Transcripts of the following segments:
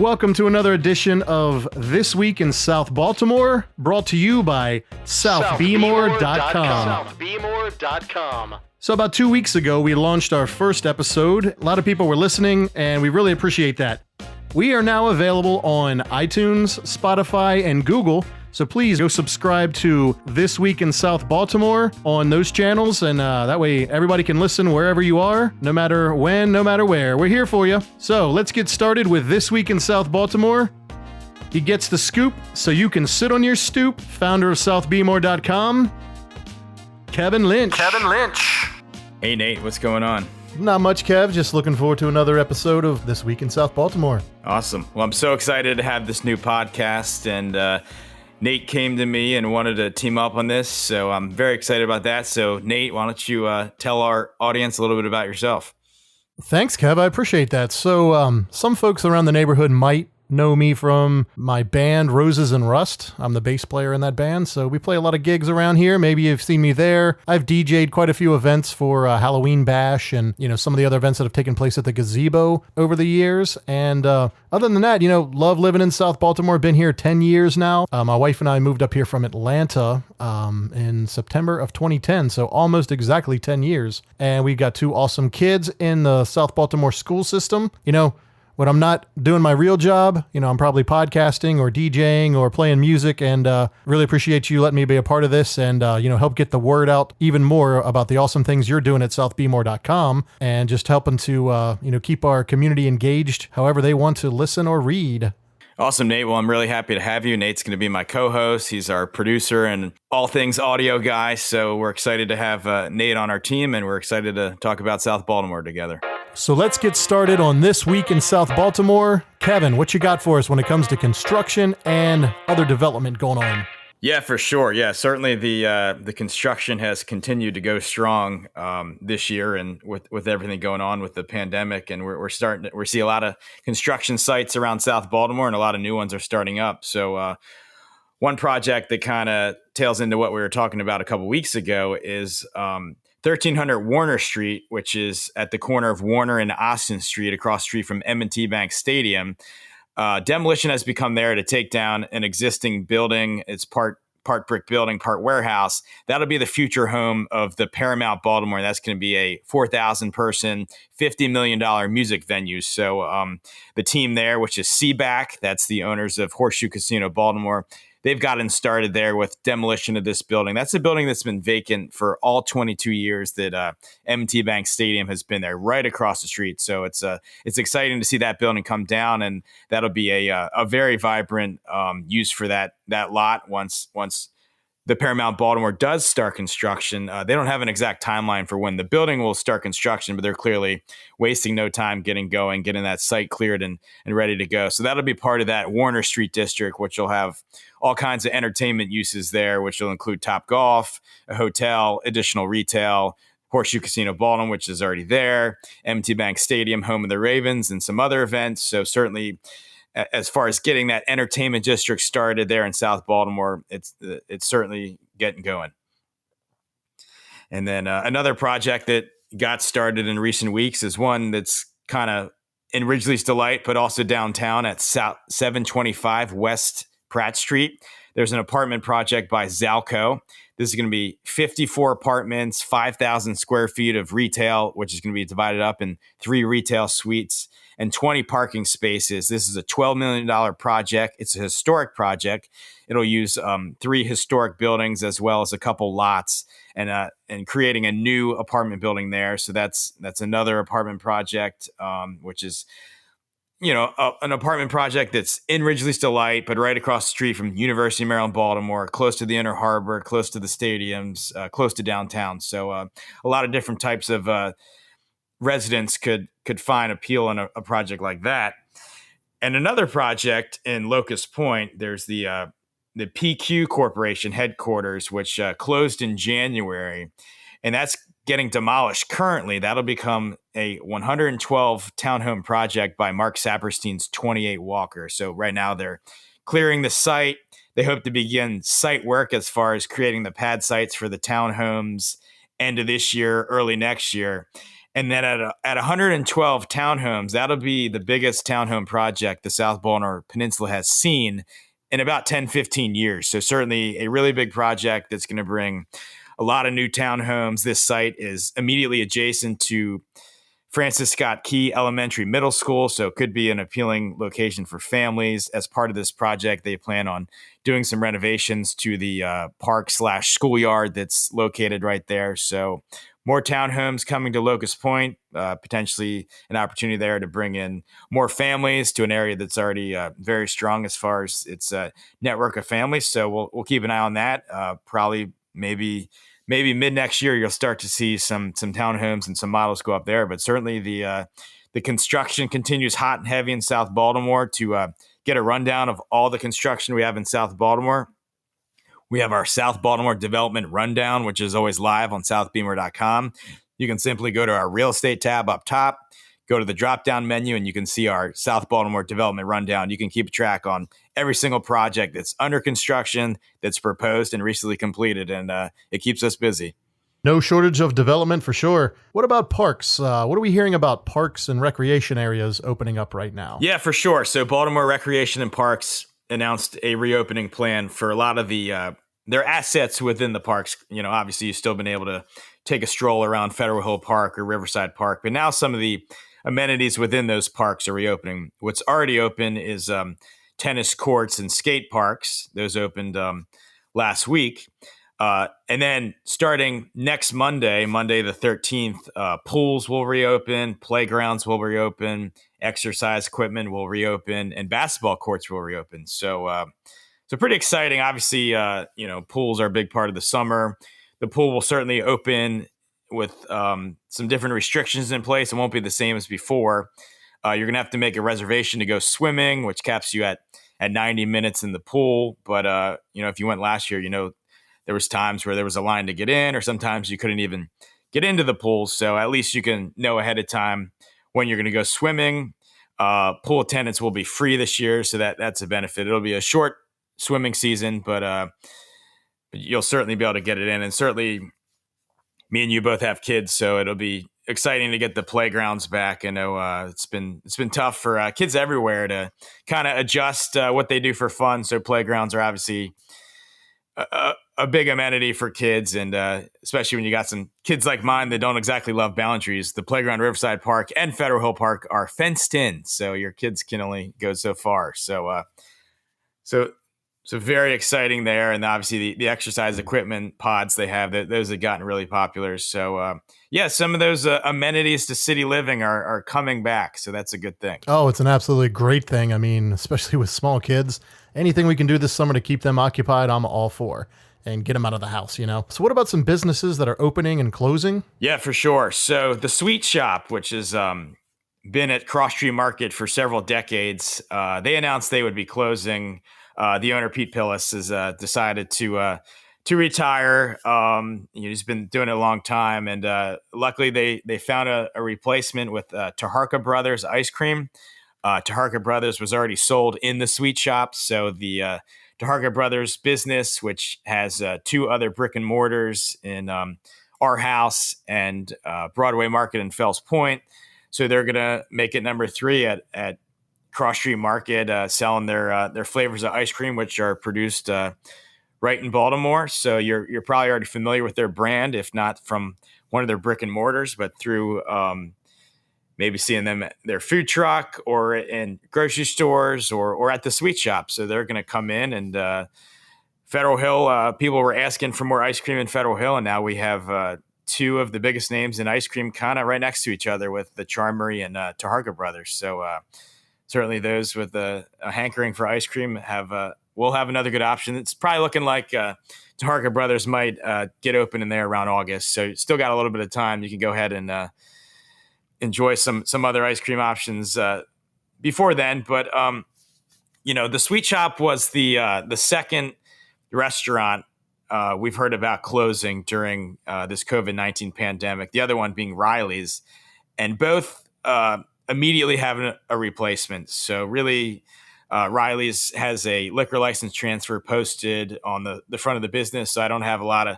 Welcome to another edition of This Week in South Baltimore, brought to you by SouthBmore.com. So about 2 weeks ago, we launched our first episode. A lot of people were listening, and we really appreciate that. We are now available on iTunes, Spotify, and Google, so please go subscribe to This Week in South Baltimore on those channels, and that way everybody can listen wherever you are, no matter when, no matter where. We're here for you. So let's get started with This Week in South Baltimore. He gets the scoop so you can sit on your stoop. Founder of SouthBmore.com, Kevin Lynch. Hey Nate, what's going on? Not much, Kev. Just looking forward to another episode of This Week in South Baltimore. Awesome. Well, I'm so excited to have this new podcast, and Nate came to me and wanted to team up on this, so I'm very excited about that. So Nate, why don't you tell our audience a little bit about yourself? Thanks, Kev. I appreciate that. So some folks around the neighborhood might know me from my band, Roses and Rust. I'm the bass player in that band, so we play a lot of gigs around here. Maybe you've seen me there. I've DJ'd quite a few events for Halloween Bash and, some of the other events that have taken place at the Gazebo over the years. And other than that, love living in South Baltimore. Been here 10 years now. My wife and I moved up here from Atlanta in September of 2010, so almost exactly 10 years. And we've got two awesome kids in the South Baltimore school system. When I'm not doing my real job, I'm probably podcasting or DJing or playing music, and really appreciate you letting me be a part of this and, help get the word out even more about the awesome things you're doing at SouthBmore.com and just helping to, keep our community engaged however they want to listen or read. Awesome, Nate. Well, I'm really happy to have you. Nate's going to be my co-host. He's our producer and all things audio guy. So we're excited to have Nate on our team, and we're excited to talk about South Baltimore together. So let's get started on This Week in South Baltimore. Kevin, what you got for us when it comes to construction and other development going on? Yeah, for sure. Yeah, certainly the construction has continued to go strong this year, and with everything going on with the pandemic, and we're see a lot of construction sites around South Baltimore, and a lot of new ones are starting up. So one project that kind of tails into what we were talking about a couple weeks ago is 1300 Warner Street, which is at the corner of Warner and Austin Street, across the street from M&T Bank Stadium. Demolition has become there to take down an existing building. It's part brick building, part warehouse. That'll be the future home of the Paramount Baltimore. That's going to be a 4,000 person, $50 million music venue. So the team there, which is CBAC, that's the owners of Horseshoe Casino Baltimore, they've gotten started there with demolition of this building. That's a building that's been vacant for all 22 years that M&T Bank Stadium has been there, right across the street. So it's exciting to see that building come down, and that'll be a very vibrant use for that lot once the Paramount Baltimore does start construction. They don't have an exact timeline for when the building will start construction, but they're clearly wasting no time getting that site cleared and ready to go. So that'll be part of that Warner Street district, which will have all kinds of entertainment uses there, which will include Top Golf, a hotel, additional retail, Horseshoe Casino Baltimore, which is already there, M&T Bank Stadium, home of the Ravens, and some other events. So certainly, as far as getting that entertainment district started there in South Baltimore, it's certainly getting going. And then another project that got started in recent weeks is one that's kind of in Ridgely's Delight, but also downtown at 725 West Pratt Street. There's an apartment project by Zalco. This is going to be 54 apartments, 5,000 square feet of retail, which is going to be divided up in 3 retail suites and 20 parking spaces. This is a $12 million project. It's a historic project. It'll use 3 historic buildings as well as a couple lots, and creating a new apartment building there. So that's another apartment project, which is an apartment project that's in Ridgely's Delight, but right across the street from University of Maryland, Baltimore, close to the Inner Harbor, close to the stadiums, close to downtown. So a lot of different types of residents could find appeal in a project like that. And another project in Locust Point, there's the PQ Corporation headquarters, which closed in January, and that's getting demolished currently. That'll become a 112 townhome project by Mark Saperstein's 28 Walker. So right now they're clearing the site. They hope to begin site work as far as creating the pad sites for the townhomes end of this year, early next year. And then at 112 townhomes, that'll be the biggest townhome project the South Baltimore Peninsula has seen in about 10, 15 years. So certainly a really big project that's going to bring a lot of new townhomes. This site is immediately adjacent to Francis Scott Key Elementary Middle School, so it could be an appealing location for families. As part of this project, they plan on doing some renovations to the park/schoolyard that's located right there. So more townhomes coming to Locust Point, potentially an opportunity there to bring in more families to an area that's already very strong as far as its network of families. So we'll keep an eye on that. Probably maybe mid next year, you'll start to see some townhomes and some models go up there. But certainly the construction continues hot and heavy in South Baltimore. To get a rundown of all the construction we have in South Baltimore, we have our South Baltimore Development Rundown, which is always live on southbeamer.com. You can simply go to our real estate tab up top, go to the drop-down menu, and you can see our South Baltimore Development Rundown. You can keep track on every single project that's under construction, that's proposed and recently completed, and it keeps us busy. No shortage of development for sure. What about parks? What are we hearing about parks and recreation areas opening up right now? Yeah, for sure. So Baltimore Recreation and Parks announced a reopening plan for a lot of their assets within the parks. Obviously you've still been able to take a stroll around Federal Hill Park or Riverside Park, but now some of the amenities within those parks are reopening. What's already open is tennis courts and skate parks. Those opened last week. And then starting next Monday the 13th, pools will reopen, playgrounds will reopen, exercise equipment will reopen, and basketball courts will reopen. So pretty exciting. Obviously, pools are a big part of the summer. The pool will certainly open with some different restrictions in place. It won't be the same as before. You're going to have to make a reservation to go swimming, which caps you at 90 minutes in the pool. But, if you went last year, there was times where there was a line to get in, or sometimes you couldn't even get into the pool. So at least you can know ahead of time when you're going to go swimming. Pool attendance will be free this year, so that's a benefit. It'll be a short swimming season, but you'll certainly be able to get it in. And certainly me and you both have kids, so it'll be exciting to get the playgrounds back. I know it's been tough for kids everywhere to kind of adjust what they do for fun. So playgrounds are obviously a big amenity for kids, and especially when you got some kids like mine that don't exactly love boundaries. The playground, Riverside Park and Federal Hill Park, are fenced in, so your kids can only go so far. So very exciting there, and obviously the exercise equipment pods they have, those have gotten really popular. So some of those amenities to city living are coming back, so that's a good thing. Oh, it's an absolutely great thing. I mean, especially with small kids, anything we can do this summer to keep them occupied, I'm all for, and get them out of the house, So what about some businesses that are opening and closing? Yeah, for sure. So the Sweet Shop, which has been at Cross Street Market for several decades, they announced they would be closing. The owner, Pete Pillis, has decided to retire. He's been doing it a long time, and luckily they found a replacement with Taharka Brothers Ice Cream. Taharka Brothers was already sold in the Sweet Shop, so the Taharka Brothers business, which has two other brick and mortars in our house and Broadway Market in Fells Point. So they're going to make it number 3 at Cross Street Market, selling their flavors of ice cream, which are produced right in Baltimore. So you're probably already familiar with their brand, if not from one of their brick and mortars, but through maybe seeing them at their food truck or in grocery stores or at the Sweet Shop. So they're going to come in, and Federal Hill, people were asking for more ice cream in Federal Hill, and now we have two of the biggest names in ice cream kind of right next to each other with the Charmery and Taharka Brothers. So certainly those with a hankering for ice cream will have another good option. It's probably looking like Taharka Brothers might get open in there around August. So still got a little bit of time. You can go ahead and enjoy some other ice cream options before then. But the Sweet Shop was the second restaurant we've heard about closing during this COVID-19 pandemic. The other one being Riley's, and both immediately having a replacement. So really, Riley's has a liquor license transfer posted on the front of the business. So I don't have a lot of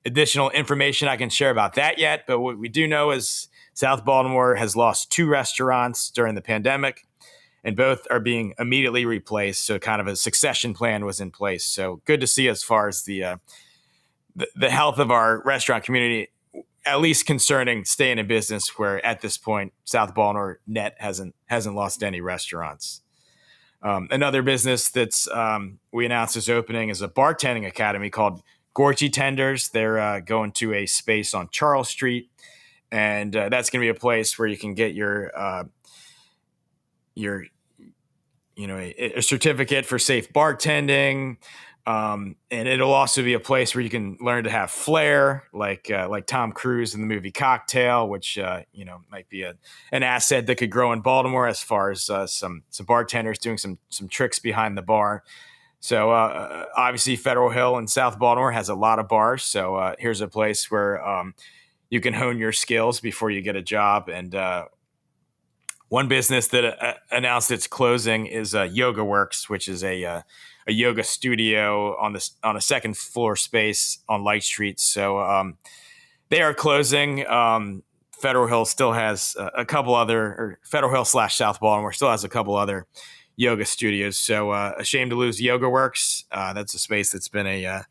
additional information I can share about that yet. But what we do know is South Baltimore has lost 2 restaurants during the pandemic, and both are being immediately replaced. So kind of a succession plan was in place. So good to see as far as the health of our restaurant community, at least concerning staying in business, where at this point, South Baltimore net hasn't lost any restaurants. Another business that's we announced is opening is a bartending academy called Gorgy Tenders. They're going to a space on Charles Street, and that's going to be a place where you can get your a certificate for safe bartending. And it'll also be a place where you can learn to have flair, like Tom Cruise in the movie Cocktail, which might be an asset that could grow in Baltimore as far as some bartenders doing some tricks behind the bar. So obviously, Federal Hill in South Baltimore has a lot of bars. So here's a place where you can hone your skills before you get a job. And one business that announced its closing is Yoga Works, which is a yoga studio on a second floor space on Light Street. So they are closing. Federal Hill still has a couple other, or Federal Hill / South Baltimore still has a couple other yoga studios. So a shame to lose Yoga Works. That's a space that's been a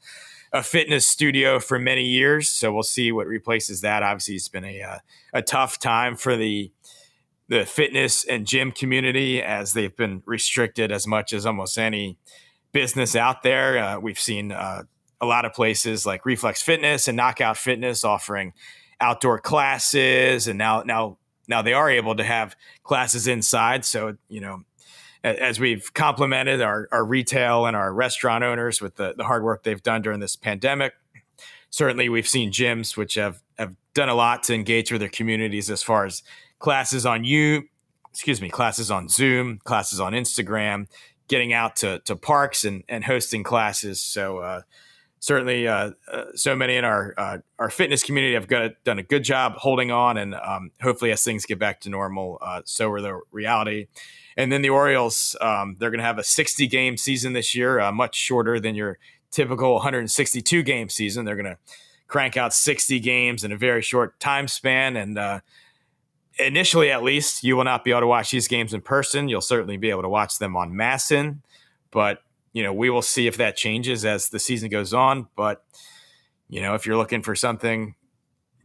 fitness studio for many years. So we'll see what replaces that. Obviously, it's been a tough time for the fitness and gym community, as they've been restricted as much as almost any business out there. We've seen a lot of places like Reflex Fitness and Knockout Fitness offering outdoor classes, and now they are able to have classes inside. So, as we've complimented our retail and our restaurant owners with the hard work they've done during this pandemic, certainly we've seen gyms which have done a lot to engage with their communities as far as classes on classes on Zoom, classes on Instagram, getting out to parks and hosting classes. So certainly so many in our fitness community have done a good job holding on, and hopefully as things get back to normal, so are the reality. And then the Orioles, they're going to have a 60-game season this year, much shorter than your typical 162-game season. They're going to crank out 60 games in a very short time span, and initially, at least, you will not be able to watch these games in person. You'll certainly be able to watch them on MASN, but we will see if that changes as the season goes on. But if you're looking for something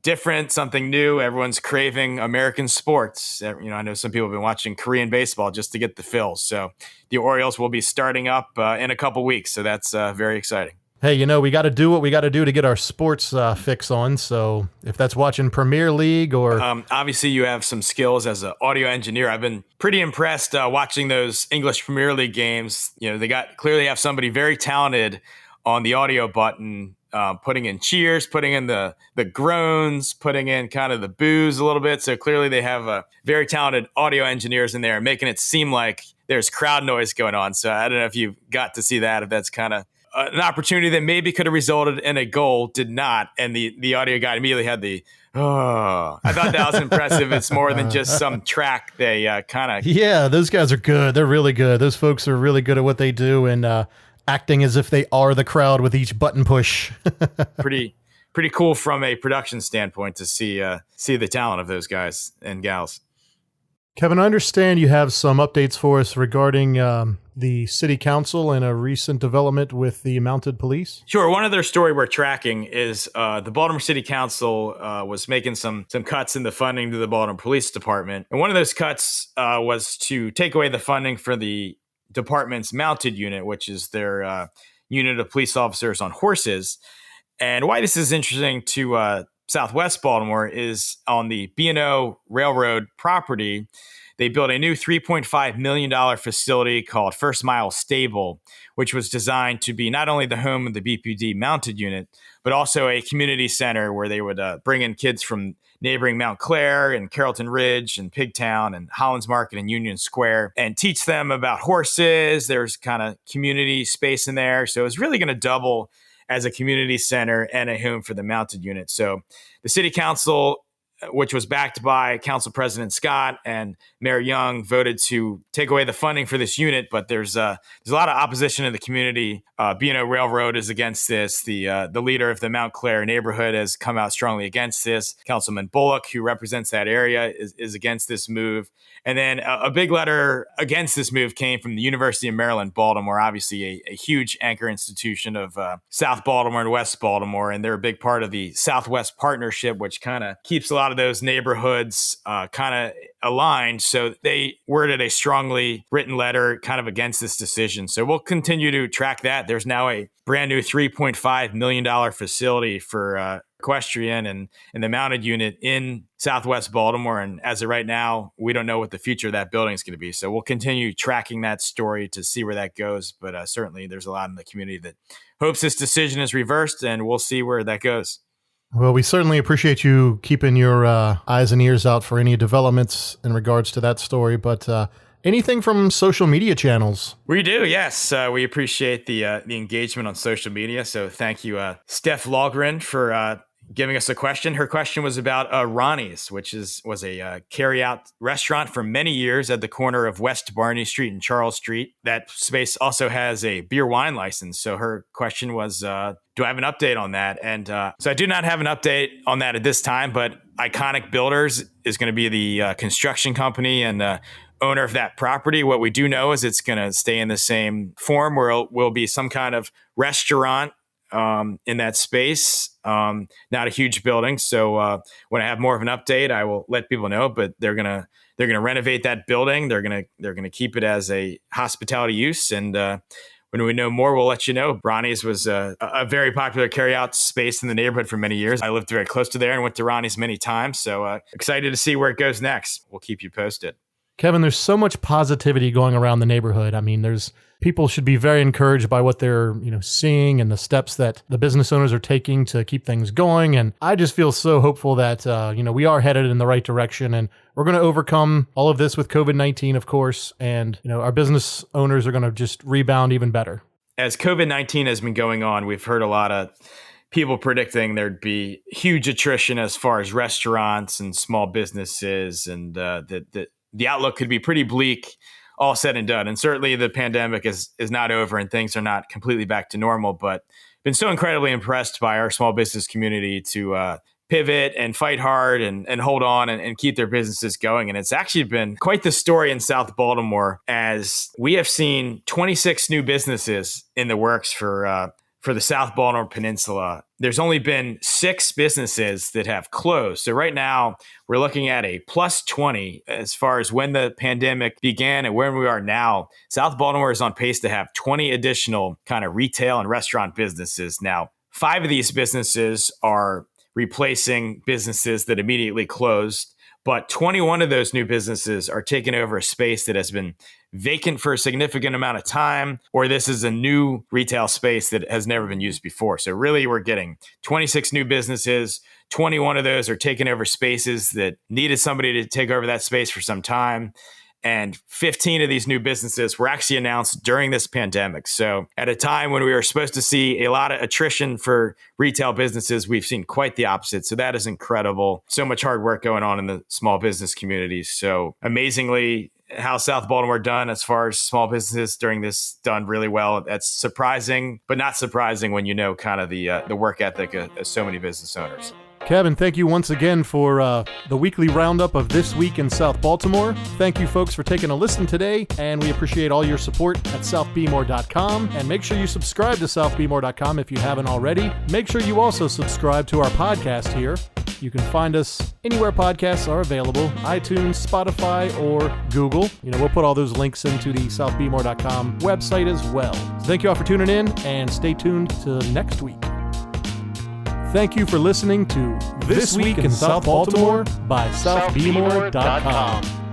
different, something new, everyone's craving American sports. I know some people have been watching Korean baseball just to get the fills. So the Orioles will be starting up in a couple weeks. So that's very exciting. Hey, we got to do what we got to do to get our sports fix on. So if that's watching Premier League or... obviously, you have some skills as an audio engineer. I've been pretty impressed watching those English Premier League games. They clearly have somebody very talented on the audio button, putting in cheers, putting in the groans, putting in kind of the boos a little bit. So clearly they have very talented audio engineers in there, making it seem like there's crowd noise going on. So I don't know if you got to see that, if that's kind of an opportunity that maybe could have resulted in a goal, did not. And the audio guy immediately had I thought that was impressive. It's more than just some track they kind of... Yeah, those guys are good. They're really good. Those folks are really good at what they do, and acting as if they are the crowd with each button push. Pretty cool from a production standpoint to see the talent of those guys and gals. Kevin, I understand you have some updates for us regarding the city council and a recent development with the mounted police. Sure. One other story we're tracking is the Baltimore City Council was making some cuts in the funding to the Baltimore Police Department. And one of those cuts was to take away the funding for the department's mounted unit, which is their unit of police officers on horses. And why this is interesting to Southwest Baltimore is on the B&O Railroad property. They built a new $3.5 million facility called First Mile Stable, which was designed to be not only the home of the BPD mounted unit, but also a community center where they would bring in kids from neighboring Mount Clair and Carrollton Ridge and Pigtown and Hollins Market and Union Square and teach them about horses. There's kind of community space in there. So it's really going to double as a community center and a home for the mounted unit. So the city council which was backed by Council President Scott and Mayor Young, voted to take away the funding for this unit. But there's a lot of opposition in the community. B&O Railroad is against this. The leader of the Mount Clair neighborhood has come out strongly against this. Councilman Bullock, who represents that area, is against this move. And then a big letter against this move came from the University of Maryland, Baltimore, obviously a huge anchor institution of South Baltimore and West Baltimore. And they're a big part of the Southwest Partnership, which kind of keeps a lot of those neighborhoods kind of aligned. So they worded a strongly written letter kind of against this decision. So we'll continue to track that. There's now a brand new $3.5 million facility for equestrian and the mounted unit in Southwest Baltimore. And as of right now, we don't know what the future of that building is going to be. So we'll continue tracking that story to see where that goes. But certainly there's a lot in the community that hopes this decision is reversed, and we'll see where that goes. Well, we certainly appreciate you keeping your eyes and ears out for any developments in regards to that story. But anything from social media channels? We do, yes. We appreciate the engagement on social media. So thank you, Steph Logren, for giving us a question. Her question was about Ronnie's, which was a carry-out restaurant for many years at the corner of West Barney Street and Charles Street. That space also has a beer wine license. So her question was, do I have an update on that? And so I do not have an update on that at this time, but Iconic Builders is going to be the construction company and owner of that property. What we do know is it's going to stay in the same form, where it will be some kind of restaurant in that space. Not a huge building. So when I have more of an update, I will let people know, but they're going to renovate that building. They're going to keep it as a hospitality use. And when we know more, we'll let you know. Ronnie's was a very popular carryout space in the neighborhood for many years. I lived very close to there and went to Ronnie's many times. So excited to see where it goes next. We'll keep you posted. Kevin, there's so much positivity going around the neighborhood. I mean, people should be very encouraged by what they're, seeing and the steps that the business owners are taking to keep things going. And I just feel so hopeful that, we are headed in the right direction, and we're going to overcome all of this with COVID-19, of course. And, our business owners are going to just rebound even better. As COVID-19 has been going on, we've heard a lot of people predicting there'd be huge attrition as far as restaurants and small businesses, and the outlook could be pretty bleak, all said and done. And certainly the pandemic is not over and things are not completely back to normal, but been so incredibly impressed by our small business community to pivot and fight hard and hold on and keep their businesses going. And it's actually been quite the story in South Baltimore, as we have seen 26 new businesses in the works for the South Baltimore Peninsula. There's only been 6 businesses that have closed. So right now we're looking at a plus 20 as far as when the pandemic began and where we are now. South Baltimore is on pace to have 20 additional kind of retail and restaurant businesses. Now, 5 of these businesses are replacing businesses that immediately closed, but 21 of those new businesses are taking over a space that has been vacant for a significant amount of time, or this is a new retail space that has never been used before. So really, we're getting 26 new businesses. 21 of those are taking over spaces that needed somebody to take over that space for some time. And 15 of these new businesses were actually announced during this pandemic. So at a time when we were supposed to see a lot of attrition for retail businesses, we've seen quite the opposite. So that is incredible. So much hard work going on in the small business community. So amazingly, how South Baltimore done as far as small businesses during this, done really well. That's surprising, but not surprising when you know kind of the work ethic of so many business owners. Kevin, thank you once again for the weekly roundup of This Week in South Baltimore. Thank you, folks, for taking a listen today, and we appreciate all your support at southbmore.com. And make sure you subscribe to southbmore.com if you haven't already. Make sure you also subscribe to our podcast here. You can find us anywhere podcasts are available, iTunes, Spotify, or Google. We'll put all those links into the southbmore.com website as well. So thank you all for tuning in, and stay tuned to next week. Thank you for listening to This Week in South Baltimore by southbmore.com.